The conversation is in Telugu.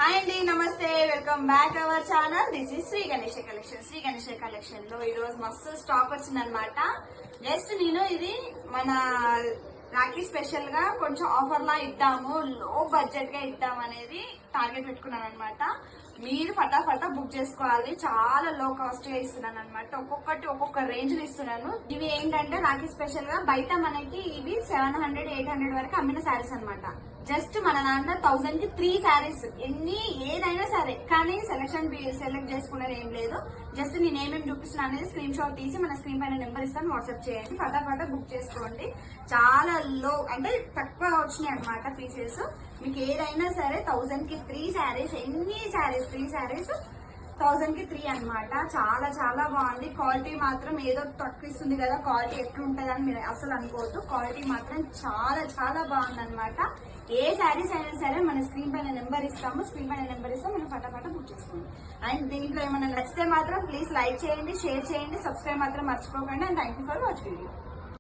హాయ్ అండి, నమస్తే, welcome back our channel. This is Shri Ganesha collection. Shri Ganesha collection లో ఈ రోజు మస్తు స్టాక్ వచ్చిందనమాట. జస్ట్ నేను ఇది మన రాఖీ స్పెషల్ గా కొంచెం ఆఫర్ లా ఇద్దాము, లో బడ్జెట్ గా ఇద్దాం అనేది టార్గెట్ పెట్టుకున్నాను అనమాట. మీరు ఫటాఫటా బుక్ చేసుకోవాలి. చాలా లో కాస్ట్ గా ఇస్తున్నాను అనమాట. ఒక్కొక్కటి ఒక్కొక్క రేంజ్ లో ఇస్తున్నాను. ఇవి ఏంటంటే రాఖీ స్పెషల్ గా బయట మనకి ఇవి 700-800 వరకు అమ్మిన శారీస్ అనమాట. జస్ట్ మన దాంట్లో 1000 కి 3 శారీస్, ఏదైనా సరే. కానీ సెలెక్ట్ చేసుకునేది ఏం లేదు. జస్ట్ నేను ఏమేమి చూపిస్తున్నా అనేది స్క్రీన్ షాట్ తీసి మన స్క్రీన్ పైన నెంబర్ ఇస్తాను, వాట్సాప్ చేయండి. ఫటాఫటా బుక్ చేసుకోండి. చాలా లో అంటే తక్కువ వచ్చినాయి అనమాట పీసెస్. మీకు ఏదైనా సరే 1000 కి 3 శారీస్, 3 శారీస్ 1000 కి 3 అనమాట. చాలా చాలా బాగుంది. క్వాలిటీ మాత్రం ఏదో తక్కువ ఇస్తుంది కదా, క్వాలిటీ ఎట్లుంటది అని మీరు అసలు అనుకోవద్దు. క్వాలిటీ మాత్రం చాలా చాలా బాగుంది అనమాట. ఏ శారీస్ అయినా సరే మన స్క్రీన్ పైన నెంబర్ ఇస్తాము, మనం ఫటాఫట బుక్ చేసుకోండి. అండ్ దీంట్లో ఏమైనా నచ్చితే మాత్రం ప్లీజ్ లైక్ చేయండి, షేర్ చేయండి, సబ్స్క్రైబ్ మాత్రం మర్చిపోకండి. And thank you for watching video.